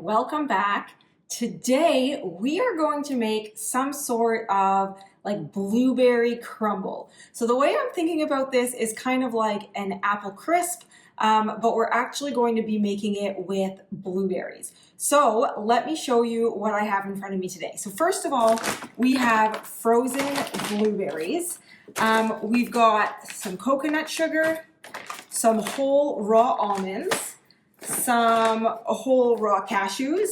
welcome back. Today we are going to make some sort of like blueberry crumble. So the way I'm thinking about this is kind of like an apple crisp, but we're actually going to be making it with blueberries. So let me show you what I have in front of me today. So first of all, we have frozen blueberries. We've got some coconut sugar, some whole raw almonds, some whole raw cashews,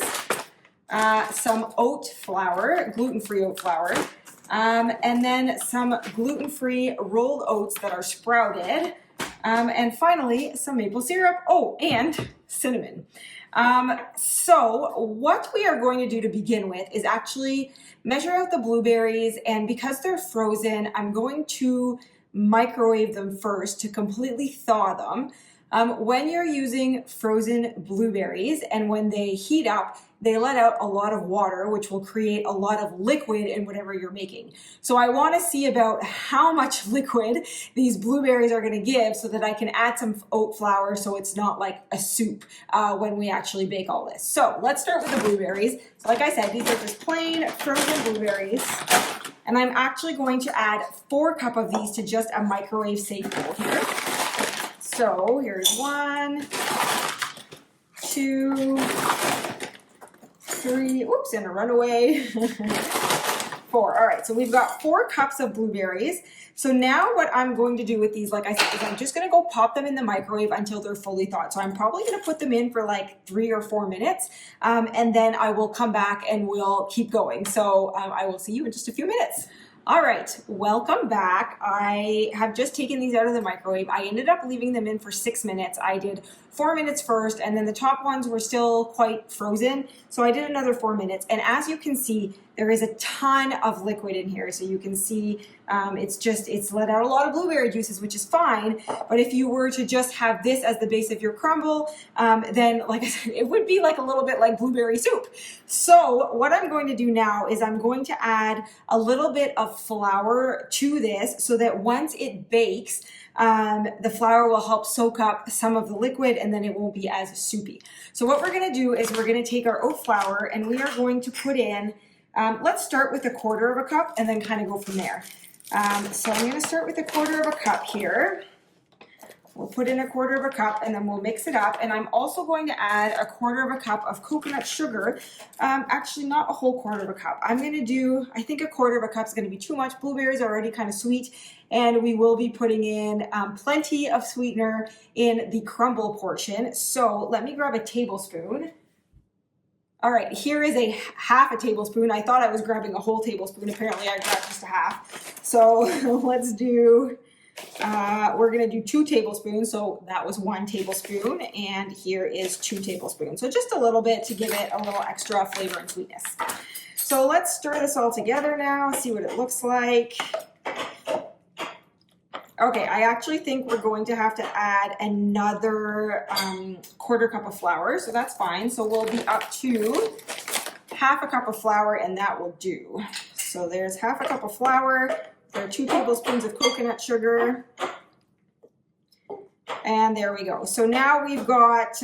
some oat flour, gluten-free oat flour, and then some gluten-free rolled oats that are sprouted, and finally some maple syrup, oh, and cinnamon. So what we are going to do to begin with is actually measure out the blueberries, and because they're frozen, I'm going to microwave them first to completely thaw them. When you're using frozen blueberries and when they heat up, they let out a lot of water, which will create a lot of liquid in whatever you're making. So I want to see about how much liquid these blueberries are going to give so that I can add some oat flour so it's not like a soup when we actually bake all this. So let's start with the blueberries. So like I said, these are just plain frozen blueberries. And I'm actually going to add 4 cups of these to just a microwave safe bowl here. So here's 1, 2, 3, oops, and a runaway, 4. All right, so we've got 4 cups of blueberries. So now what I'm going to do with these, like I said, is I'm just gonna go pop them in the microwave until they're fully thawed. So I'm probably gonna put them in for like 3 or 4 minutes, and then I will come back and we'll keep going. So I will see you in just a few minutes. All right, welcome back. I have just taken these out of the microwave. I ended up leaving them in for 6 minutes. I did 4 minutes first, and then the top ones were still quite frozen, so I did another 4 minutes. And as you can see, there is a ton of liquid in here. So you can see it's let out a lot of blueberry juices, which is fine. But if you were to just have this as the base of your crumble, then like I said, it would be like a little bit like blueberry soup. So what I'm going to do now is I'm going to add a little bit of flour to this so that once it bakes, the flour will help soak up some of the liquid and then it won't be as soupy. So what we're going to do is we're going to take our oat flour and we are going to put in, let's start with 1/4 cup and then kind of go from there. So I'm going to start with 1/4 cup here. We'll put in 1/4 cup and then we'll mix it up. And I'm also going to add 1/4 cup of coconut sugar. Actually, not a whole 1/4 cup. I'm going to do, I think 1/4 cup is going to be too much. Blueberries are already kind of sweet. And we will be putting in plenty of sweetener in the crumble portion. So let me grab a tablespoon. All right, here is half a tablespoon. I thought I was grabbing a whole tablespoon. Apparently I grabbed just a half. So let's do, we're gonna do 2 tablespoons. So that was 1 tablespoon and here is 2 tablespoons. So just a little bit to give it a little extra flavor and sweetness. So let's stir this all together now, see what it looks like. Okay, I actually think we're going to have to add another 1/4 cup of flour, so that's fine. So we'll be up to 1/2 cup of flour and that will do. So there's 1/2 cup of flour, there are 2 tablespoons of coconut sugar, and there we go. So now we've got,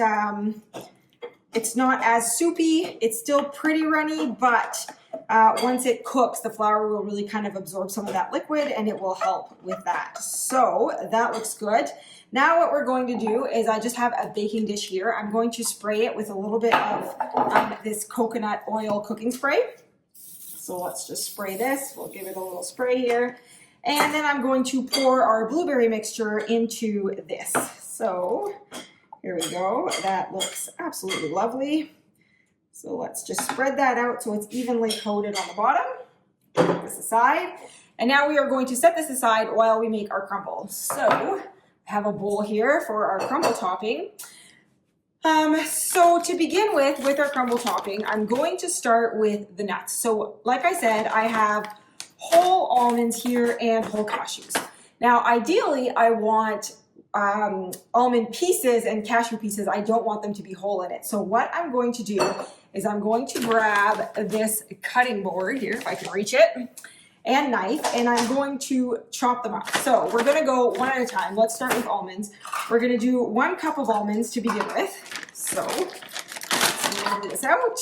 it's not as soupy, it's still pretty runny, but once it cooks, the flour will really kind of absorb some of that liquid and it will help with that. So that looks good. Now what we're going to do is I just have a baking dish here. I'm going to spray it with a little bit of this coconut oil cooking spray. So let's just spray this. We'll give it a little spray here. And then I'm going to pour our blueberry mixture into this. So here we go. That looks absolutely lovely. So let's just spread that out so it's evenly coated on the bottom. Put this aside. And now we are going to set this aside while we make our crumble. So I have a bowl here for our crumble topping. So to begin with our crumble topping, I'm going to start with the nuts. So like I said, I have whole almonds here and whole cashews. Now ideally I want almond pieces and cashew pieces. I don't want them to be whole in it. So what I'm going to do is I'm going to grab this cutting board here, if I can reach it, and knife, and I'm going to chop them up. So we're gonna go one at a time. Let's start with almonds. We're gonna do 1 cup of almonds to begin with. So we're blend this out.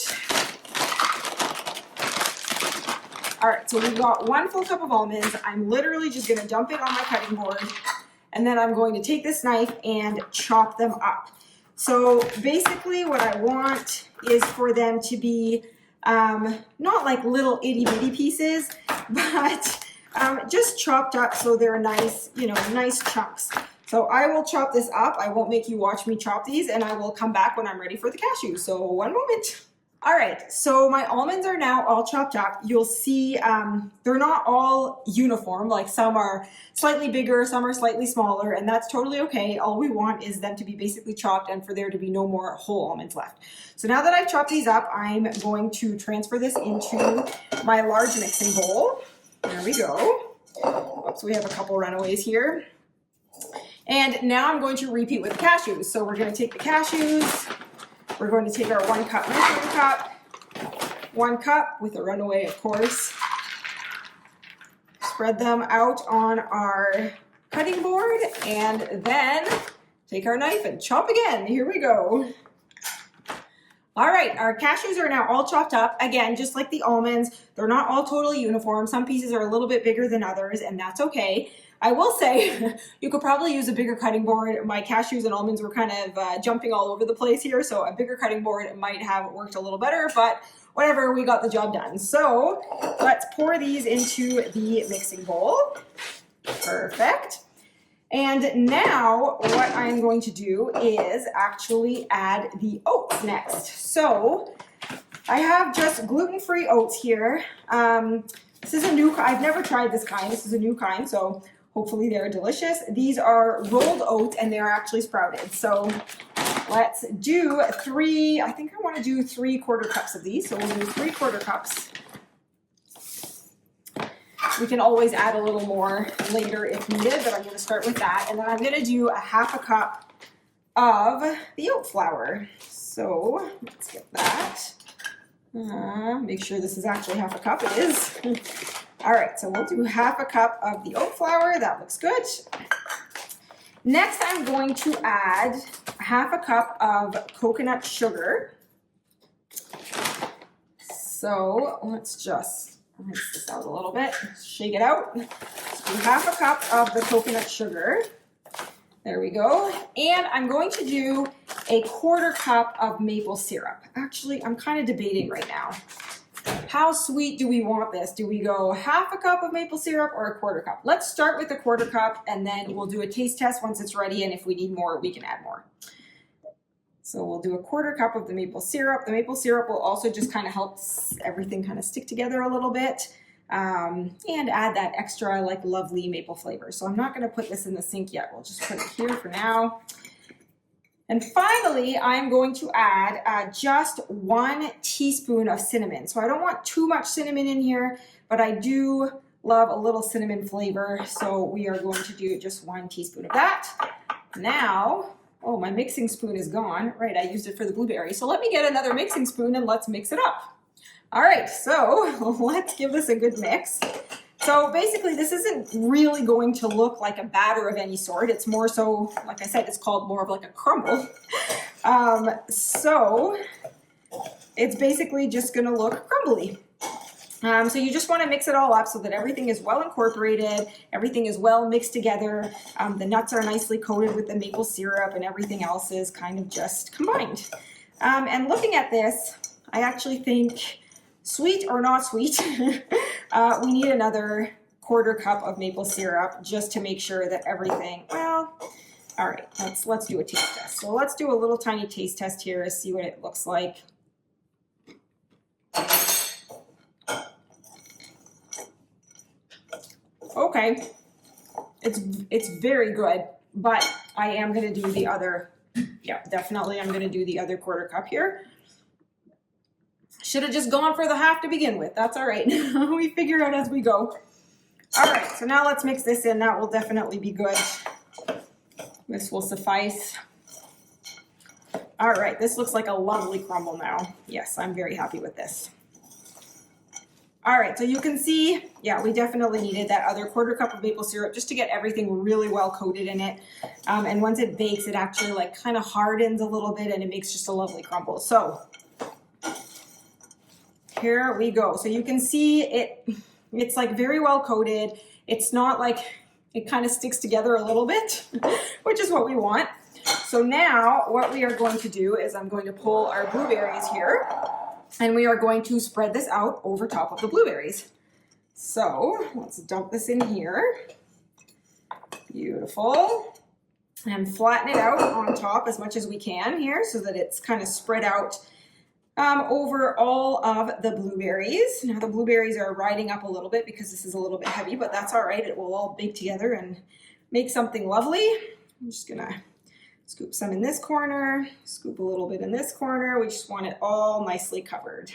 All right, so we've got 1 full cup of almonds. I'm literally just gonna dump it on my cutting board, and then I'm going to take this knife and chop them up. So basically what I want is for them to be not like little itty bitty pieces, but just chopped up so they're nice, you know, nice chunks. So I will chop this up. I won't make you watch me chop these, and I will come back when I'm ready for the cashews. So one moment. All right, so my almonds are now all chopped up. You'll see they're not all uniform. Like some are slightly bigger, some are slightly smaller, and that's totally okay. All we want is them to be basically chopped and for there to be no more whole almonds left. So now that I've chopped these up, I'm going to transfer this into my large mixing bowl. There we go. Oops, we have a couple runaways here. And now I'm going to repeat with the cashews. So we're going to take the cashews. We're going to take our 1 cup measuring cup, 1 cup with a runaway, of course. Spread them out on our cutting board, and then take our knife and chop again. Here we go. All right, our cashews are now all chopped up. Again, just like the almonds, they're not all totally uniform. Some pieces are a little bit bigger than others, and that's okay. I will say, you could probably use a bigger cutting board. My cashews and almonds were kind of jumping all over the place here, so a bigger cutting board might have worked a little better, but whatever, we got the job done. So let's pour these into the mixing bowl. Perfect. And now what I'm going to do is actually add the oats next. So I have just gluten-free oats here. This is a new, I've never tried this kind. This is a new kind, so hopefully they're delicious. These are rolled oats and they're actually sprouted. So let's do 3, I think I want to do 3/4 cups of these. So we'll do 3/4 cups. We can always add a little more later if needed, but I'm going to start with that. And then I'm going to do 1/2 cup of the oat flour. So let's get that. Make sure this is actually 1/2 cup. It is. All right, so we'll do 1/2 cup of the oat flour. That looks good. Next, I'm going to add 1/2 cup of coconut sugar. So let's just rinse this out a little bit, shake it out. Let's do 1/2 cup of the coconut sugar. There we go. And I'm going to do 1/4 cup of maple syrup. Actually, I'm kind of debating right now. How sweet do we want this? Do we go 1/2 cup of maple syrup or 1/4 cup? Let's start with 1/4 cup and then we'll do a taste test once it's ready, and if we need more, we can add more. So we'll do 1/4 cup of the maple syrup. The maple syrup will also just kind of help everything kind of stick together a little bit, and add that extra like lovely maple flavor. So I'm not going to put this in the sink yet. We'll just put it here for now. And finally, I'm going to add just 1 teaspoon of cinnamon. So I don't want too much cinnamon in here, but I do love a little cinnamon flavor. So we are going to do just 1 teaspoon of that. Now, oh, my mixing spoon is gone. Right, I used it for the blueberries. So let me get another mixing spoon and let's mix it up. All right, so let's give this a good mix. So basically, this isn't really going to look like a batter of any sort. It's more so, like I said, it's called more of like a crumble. So it's basically just going to look crumbly. So you just want to mix it all up so that everything is well incorporated, everything is well mixed together, the nuts are nicely coated with the maple syrup, and everything else is kind of just combined. And looking at this, I actually think, sweet or not sweet, we need another 1/4 cup of maple syrup just to make sure that everything, well, all right, let's do a taste test. So let's do a little tiny taste test here to see what it looks like. Okay, it's very good, but I am going to do the other, yeah, definitely I'm going to do the other 1/4 cup here. Should have just gone for the 1/2 to begin with. That's all right. We figure out as we go. All right, so now let's mix this in. That will definitely be good. This will suffice. All right, this looks like a lovely crumble now. Yes, I'm very happy with this. All right, so you can see, yeah, we definitely needed that other 1/4 cup of maple syrup just to get everything really well coated in it. And once it bakes, it actually like kind of hardens a little bit and it makes just a lovely crumble. So here we go. So you can see it's like very well coated. It's not like it kind of sticks together a little bit, which is what we want. So now what we are going to do is I'm going to pull our blueberries here, and we are going to spread this out over top of the blueberries. So let's dump this in here. Beautiful. And flatten it out on top as much as we can here so that it's kind of spread out over all of the blueberries. Now the blueberries are riding up a little bit because this is a little bit heavy, but that's all right. It will all bake together and make something lovely. I'm just gonna scoop some in this corner, scoop a little bit in this corner. We just want it all nicely covered.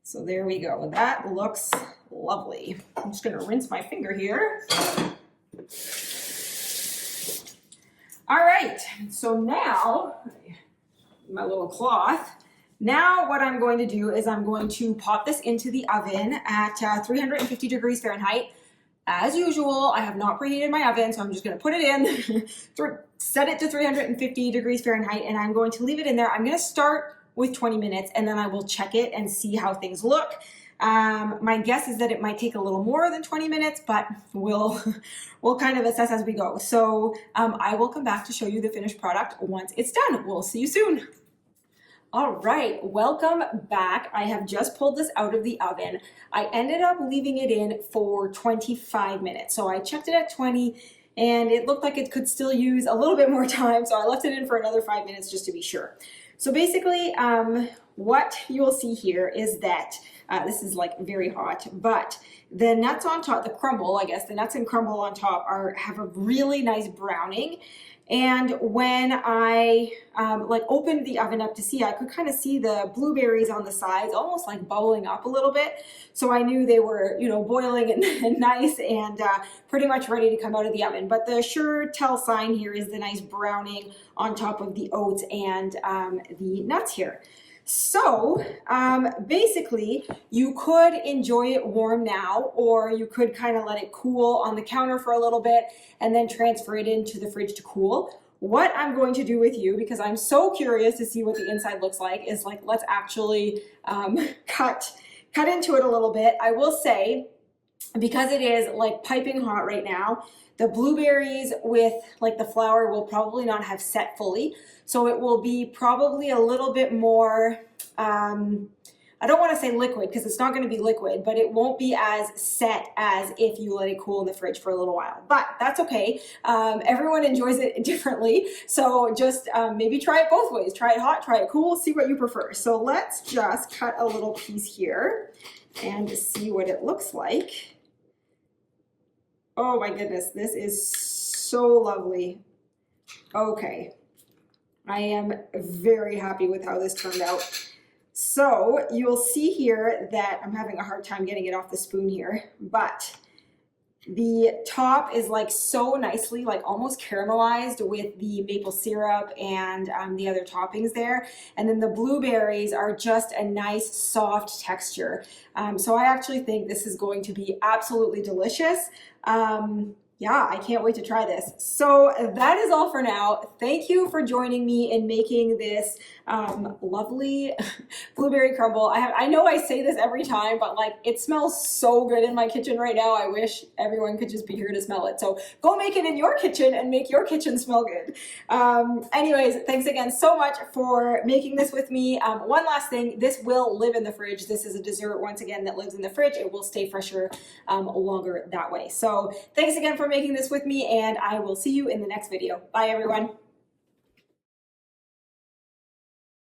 So there we go. That looks lovely. I'm just gonna rinse my finger here. All right, so now, my little cloth. Now what I'm going to do is I'm going to pop this into the oven at 350 degrees Fahrenheit. As usual, I have not preheated my oven, so I'm just gonna put it in, set it to 350 degrees Fahrenheit, and I'm going to leave it in there. I'm gonna start with 20 minutes, and then I will check it and see how things look. My guess is that it might take a little more than 20 minutes, but we'll kind of assess as we go. So I will come back to show you the finished product once it's done. We'll see you soon. All right, welcome back. I have just pulled this out of the oven. I ended up leaving it in for 25 minutes. So I checked it at 20 and it looked like it could still use a little bit more time. So I left it in for another 5 minutes just to be sure. So basically what you will see here is that this is like very hot, but the nuts on top, the crumble, I guess, the nuts and crumble on top have a really nice browning. And when I like opened the oven up to see, I could kind of see the blueberries on the sides almost like bubbling up a little bit. So I knew they were, you know, boiling and nice and pretty much ready to come out of the oven. But the sure tell sign here is the nice browning on top of the oats and the nuts here. So basically you could enjoy it warm now, or you could kind of let it cool on the counter for a little bit and then transfer it into the fridge to cool. What I'm going to do with you, because I'm so curious to see what the inside looks like, is like, let's actually cut into it a little bit. I will say, because it is like piping hot right now, the blueberries with like the flour will probably not have set fully. So it will be probably a little bit more, I don't want to say liquid because it's not going to be liquid, but it won't be as set as if you let it cool in the fridge for a little while. But that's okay. Everyone enjoys it differently. So just maybe try it both ways. Try it hot, try it cool, see what you prefer. So let's just cut a little piece here and see what it looks like. Oh my goodness, this is so lovely. Okay, I am very happy with how this turned out. So you'll see here that I'm having a hard time getting it off the spoon here, but the top is like so nicely, like almost caramelized with the maple syrup and the other toppings there. And then the blueberries are just a nice soft texture. So I actually think this is going to be absolutely delicious. Yeah, I can't wait to try this. So that is all for now. Thank you for joining me in making this lovely blueberry crumble. I know I say this every time, but like it smells so good in my kitchen right now. I wish everyone could just be here to smell it. So go make it in your kitchen and make your kitchen smell good. Anyways, thanks again so much for making this with me. One last thing, this will live in the fridge. This is a dessert, once again, that lives in the fridge. It will stay fresher longer that way. So thanks again for making this with me, and I will see you in the next video. Bye, everyone.